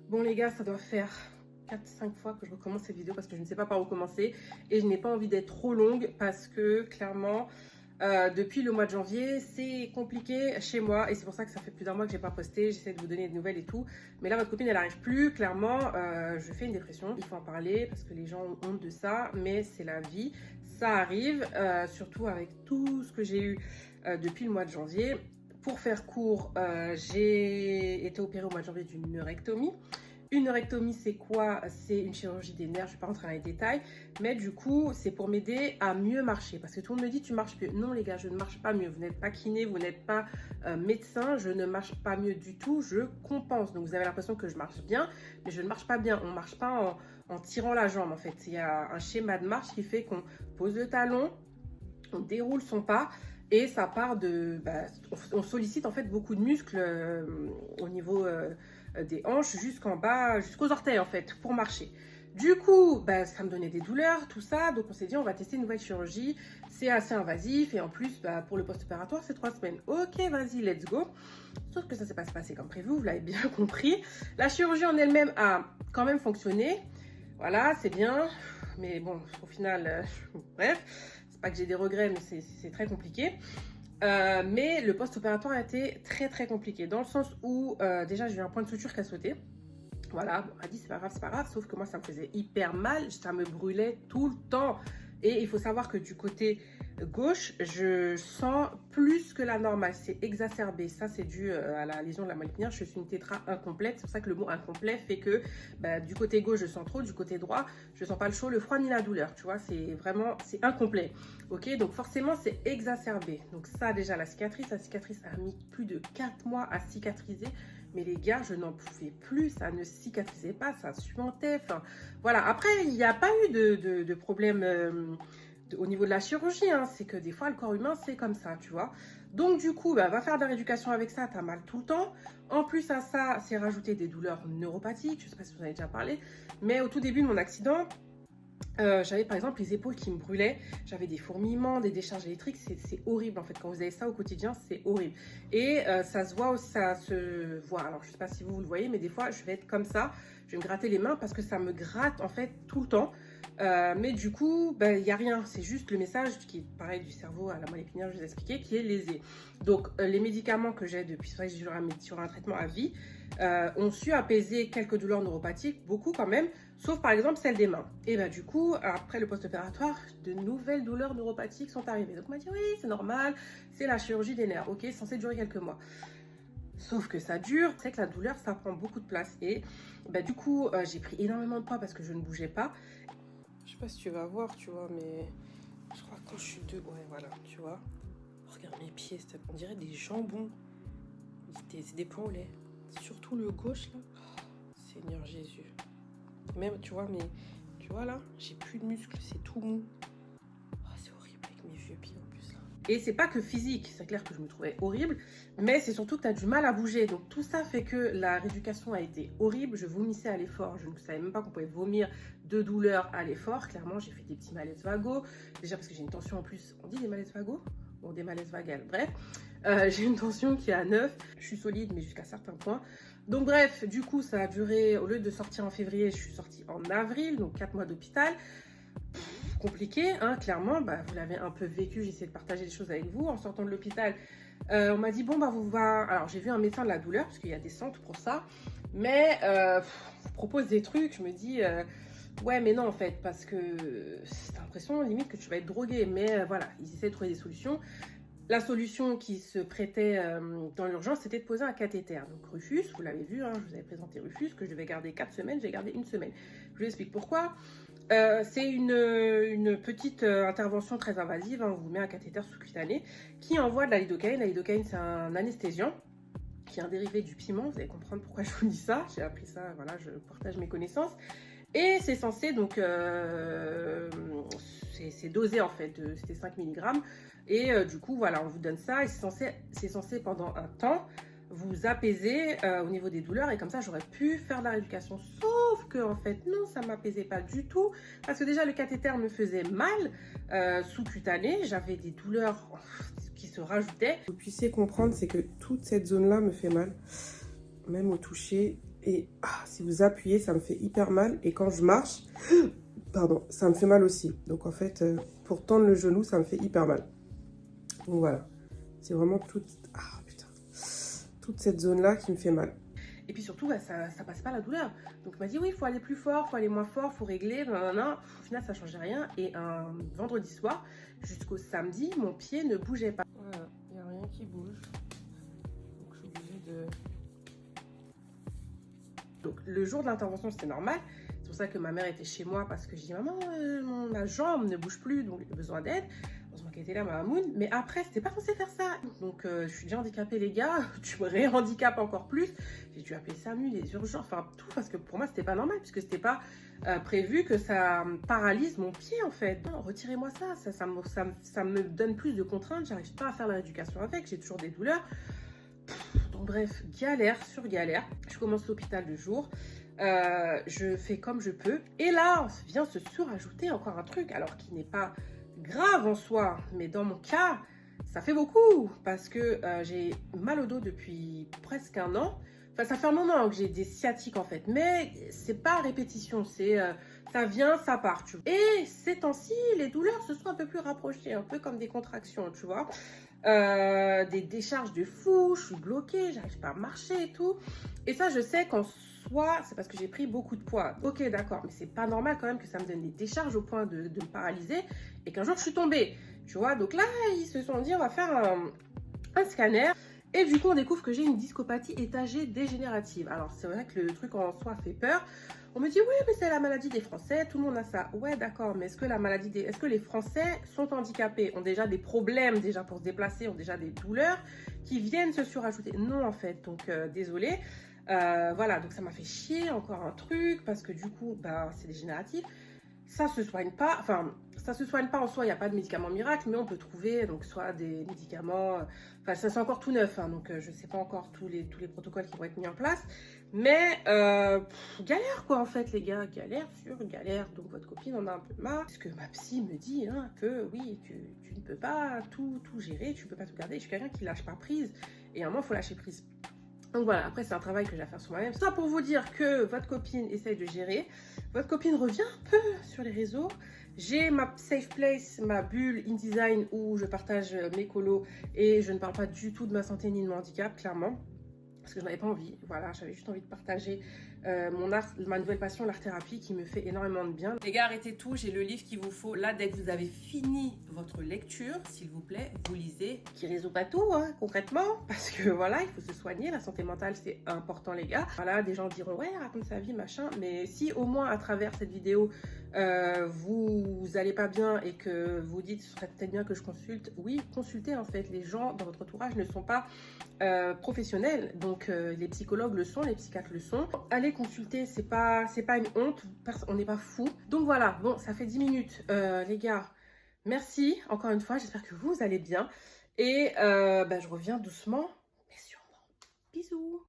Bon les gars, ça doit faire 4-5 fois que je recommence cette vidéo parce que je ne sais pas par où commencer et je n'ai pas envie d'être trop longue parce que clairement depuis le mois de janvier c'est compliqué chez moi et c'est pour ça que ça fait plus d'un mois que j'ai pas posté. J'essaie de vous donner des nouvelles et tout, mais là votre copine elle arrive plus. Clairement je fais une dépression, il faut en parler parce que les gens ont honte de ça, mais c'est la vie, ça arrive, surtout avec tout ce que j'ai eu depuis le mois de janvier. Pour faire court, j'ai été opérée au mois de janvier d'une neurectomie. Une neurectomie, c'est quoi? C'est une chirurgie des nerfs, je ne vais pas rentrer dans les détails, mais du coup, c'est pour m'aider à mieux marcher. Parce que tout le monde me dit, tu marches mieux. Non les gars, je ne marche pas mieux. Vous n'êtes pas kiné, vous n'êtes pas médecin, je ne marche pas mieux du tout, je compense. Donc vous avez l'impression que je marche bien, mais je ne marche pas bien. On ne marche pas en tirant la jambe en fait. Il y a un schéma de marche qui fait qu'on pose le talon, on déroule son pas, et ça part de... on sollicite en fait beaucoup de muscles au niveau des hanches jusqu'en bas, jusqu'aux orteils en fait, pour marcher. Du coup, ça me donnait des douleurs, tout ça, donc on s'est dit on va tester une nouvelle chirurgie, c'est assez invasif et en plus pour le post-opératoire c'est 3 semaines. Ok, vas-y, let's go. Sauf que ça s'est pas passé comme prévu, vous l'avez bien compris. La chirurgie en elle-même a quand même fonctionné, voilà, c'est bien, mais bon, au final, bref. Pas que j'ai des regrets, mais c'est très compliqué. Mais le post-opératoire a été très compliqué dans le sens où déjà j'ai eu un point de suture qui a sauté. Voilà, bon, on m'a dit c'est pas grave, sauf que moi ça me faisait hyper mal, ça me brûlait tout le temps. Et il faut savoir que du côté gauche, je sens plus que la normale, c'est exacerbé. Ça, c'est dû à la lésion de la moelle épinière. Je suis une tétra incomplète, c'est pour ça que le mot incomplet fait que du côté gauche, je sens trop, du côté droit, je sens pas le chaud, le froid ni la douleur. Tu vois, c'est vraiment, c'est incomplet. Ok, donc forcément, c'est exacerbé. Donc ça, déjà, la cicatrice a mis plus de 4 mois à cicatriser. Mais les gars, je n'en pouvais plus, ça ne cicatrisait pas, ça suintait. Enfin, voilà. Après, il n'y a pas eu de problème au niveau de la chirurgie. Hein. C'est que des fois, le corps humain, c'est comme ça, tu vois. Donc, du coup, va faire de la rééducation avec ça, t'as mal tout le temps. En plus à ça, c'est rajouter des douleurs neuropathiques. Je ne sais pas si vous en avez déjà parlé. Mais au tout début de mon accident, j'avais par exemple les épaules qui me brûlaient, j'avais des fourmillements, des décharges électriques, c'est horrible en fait, quand vous avez ça au quotidien, c'est horrible. Et ça se voit, ça se voit, alors je sais pas si vous le voyez, mais des fois je vais être comme ça, je vais me gratter les mains parce que ça me gratte en fait tout le temps. Mais du coup, il n'y a rien, c'est juste le message qui est pareil du cerveau à la moelle épinière, je vous ai expliqué, qui est lésé. Donc les médicaments que j'ai depuis, c'est vrai que j'ai sur un traitement à vie, ont su apaiser quelques douleurs neuropathiques, beaucoup quand même, sauf par exemple celle des mains. Et du coup, après le post-opératoire, de nouvelles douleurs neuropathiques sont arrivées. Donc on m'a dit oui, c'est normal, c'est la chirurgie des nerfs, ok, censé durer quelques mois. Sauf que ça dure, c'est que la douleur, ça prend beaucoup de place. Et du coup, j'ai pris énormément de poids parce que je ne bougeais pas. Je sais pas si tu vas voir, tu vois, mais je crois que quand je suis ouais, voilà, tu vois. Regarde mes pieds, on dirait des jambons. C'est des plans au lait. Surtout le gauche, là. Oh, Seigneur Jésus. Même, tu vois, mais tu vois là, j'ai plus de muscles, c'est tout mou. Oh, c'est horrible avec mes vieux pieds en plus là. Et c'est pas que physique, c'est clair que je me trouvais horrible, mais c'est surtout que tu as du mal à bouger. Donc tout ça fait que la rééducation a été horrible. Je vomissais à l'effort, je ne savais même pas qu'on pouvait vomir de douleur à l'effort. Clairement, j'ai fait des petits malaises vagos. Déjà parce que j'ai une tension en plus. On dit des malaises vagos? Bon, des malaises vagales, bref. J'ai une tension qui est à 9. Je suis solide, mais jusqu'à certains points. Donc bref, du coup, ça a duré, au lieu de sortir en février, je suis sortie en avril, donc 4 mois d'hôpital. Compliqué, hein, clairement, vous l'avez un peu vécu, j'ai essayé de partager des choses avec vous. En sortant de l'hôpital, on m'a dit, bon, alors j'ai vu un médecin de la douleur, parce qu'il y a des centres pour ça, mais vous propose des trucs, je me dis... ouais, mais non, en fait, parce que c'est l'impression, limite, que tu vas être drogué. Mais voilà, ils essaient de trouver des solutions. La solution qui se prêtait dans l'urgence, c'était de poser un cathéter. Donc Rufus, vous l'avez vu, hein, je vous avais présenté Rufus, que je devais garder 4 semaines, j'ai gardé 1 semaine. Je vous explique pourquoi. C'est une petite intervention très invasive, hein, on vous met un cathéter sous-cutané qui envoie de la lidocaïne. La lidocaïne, c'est un anesthésiant qui est un dérivé du piment. Vous allez comprendre pourquoi je vous dis ça. J'ai appris ça, voilà, je partage mes connaissances. Et c'est censé, donc, c'est dosé en fait, c'était 5 mg. Et du coup, voilà, on vous donne ça et c'est censé pendant un temps vous apaiser au niveau des douleurs. Et comme ça, j'aurais pu faire de la rééducation. Sauf que, en fait, non, ça ne m'apaisait pas du tout. Parce que déjà, le cathéter me faisait mal sous-cutané. J'avais des douleurs qui se rajoutaient. Vous puissiez comprendre, c'est que toute cette zone-là me fait mal, même au toucher. Et si vous appuyez, ça me fait hyper mal. Et quand je marche, pardon, ça me fait mal aussi. Donc en fait, pour tendre le genou, ça me fait hyper mal. Donc voilà, c'est vraiment toute cette zone-là qui me fait mal. Et puis surtout, bah, ça passe pas la douleur. Donc il m'a dit oui, il faut aller plus fort, il faut aller moins fort, il faut régler. Nanana. Au final, ça changeait rien. Et un vendredi soir, jusqu'au samedi, mon pied ne bougeait pas. Voilà, il n'y a rien qui bouge. Donc je suis obligée de... Donc le jour de l'intervention, c'était normal. C'est pour ça que ma mère était chez moi parce que j'ai dit maman, ma jambe ne bouge plus, donc j'ai besoin d'aide. Heureusement qu'elle était là, ma Moon. Mais après, c'était pas censé faire ça. Donc je suis déjà handicapée, les gars. Tu me réhandicapes encore plus. J'ai dû appeler SAMU, les urgences, enfin tout, parce que pour moi, c'était pas normal, puisque c'était pas prévu que ça paralyse mon pied en fait. Non, retirez-moi ça me donne plus de contraintes. J'arrive pas à faire la rééducation avec. J'ai toujours des douleurs. Donc bref, galère sur galère. Je commence l'hôpital le jour. Je fais comme je peux. Et là, vient se surajouter encore un truc, alors qui n'est pas grave en soi. Mais dans mon cas, ça fait beaucoup. Parce que j'ai mal au dos depuis presque un an. Enfin, ça fait un moment que j'ai des sciatiques en fait. Mais c'est pas à répétition. C'est ça vient, ça part. Tu vois. Et ces temps-ci, les douleurs se sont un peu plus rapprochées. Un peu comme des contractions, tu vois. Des décharges de fou, je suis bloquée, j'arrive pas à marcher et tout. Et ça, je sais qu'en soi, c'est parce que j'ai pris beaucoup de poids. Ok, d'accord, mais c'est pas normal quand même que ça me donne des décharges au point de me paralyser et qu'un jour je suis tombée. Tu vois, donc là, ils se sont dit, on va faire un scanner. Et du coup, on découvre que j'ai une discopathie étagée dégénérative. Alors, c'est vrai que le truc en soi fait peur. On me dit, oui, mais c'est la maladie des Français, tout le monde a ça. Ouais, d'accord, mais est-ce que les Français sont handicapés, ont déjà des problèmes déjà pour se déplacer, ont déjà des douleurs qui viennent se surajouter? Non, en fait, donc désolée. Voilà, donc ça m'a fait chier, encore un truc, parce que du coup, bah, c'est dégénératif. Ça se soigne pas, enfin, ça se soigne pas en soi, il n'y a pas de médicaments miracles, mais on peut trouver donc soit des médicaments, enfin ça c'est encore tout neuf, hein, donc je ne sais pas encore tous les protocoles qui vont être mis en place, mais galère quoi en fait les gars, galère sur galère, donc votre copine en a un peu marre, parce que ma psy me dit hein, que oui, tu ne peux pas tout gérer, tu ne peux pas tout garder, je suis quelqu'un qui lâche pas prise, et à un moment il faut lâcher prise. Donc voilà, après c'est un travail que j'ai à faire sur moi-même. Ça pour vous dire que votre copine essaye de gérer. Votre copine revient un peu sur les réseaux. J'ai ma safe place, ma bulle InDesign où je partage mes colos et je ne parle pas du tout de ma santé ni de mon handicap, clairement. Parce que je n'avais pas envie. Voilà, j'avais juste envie de partager ma nouvelle passion, l'art-thérapie, qui me fait énormément de bien. Les gars, arrêtez tout, j'ai le livre qu'il vous faut. Là, dès que vous avez fini votre lecture, s'il vous plaît, vous lisez. Qui résout pas tout, hein, concrètement. Parce que voilà, il faut se soigner. La santé mentale, c'est important, les gars. Voilà, des gens diront, ouais, raconte sa vie, machin. Mais si au moins, à travers cette vidéo, vous allez pas bien et que vous dites, ce serait peut-être bien que je consulte. Oui, consultez, en fait. Les gens dans votre entourage ne sont pas professionnels. Donc, les psychologues le sont, les psychiatres le sont. Allez consulter, c'est pas une honte, on n'est pas fou. Donc voilà, bon, ça fait 10 minutes, les gars. Merci, encore une fois, j'espère que vous allez bien. Et je reviens doucement, mais sûrement. Bisous.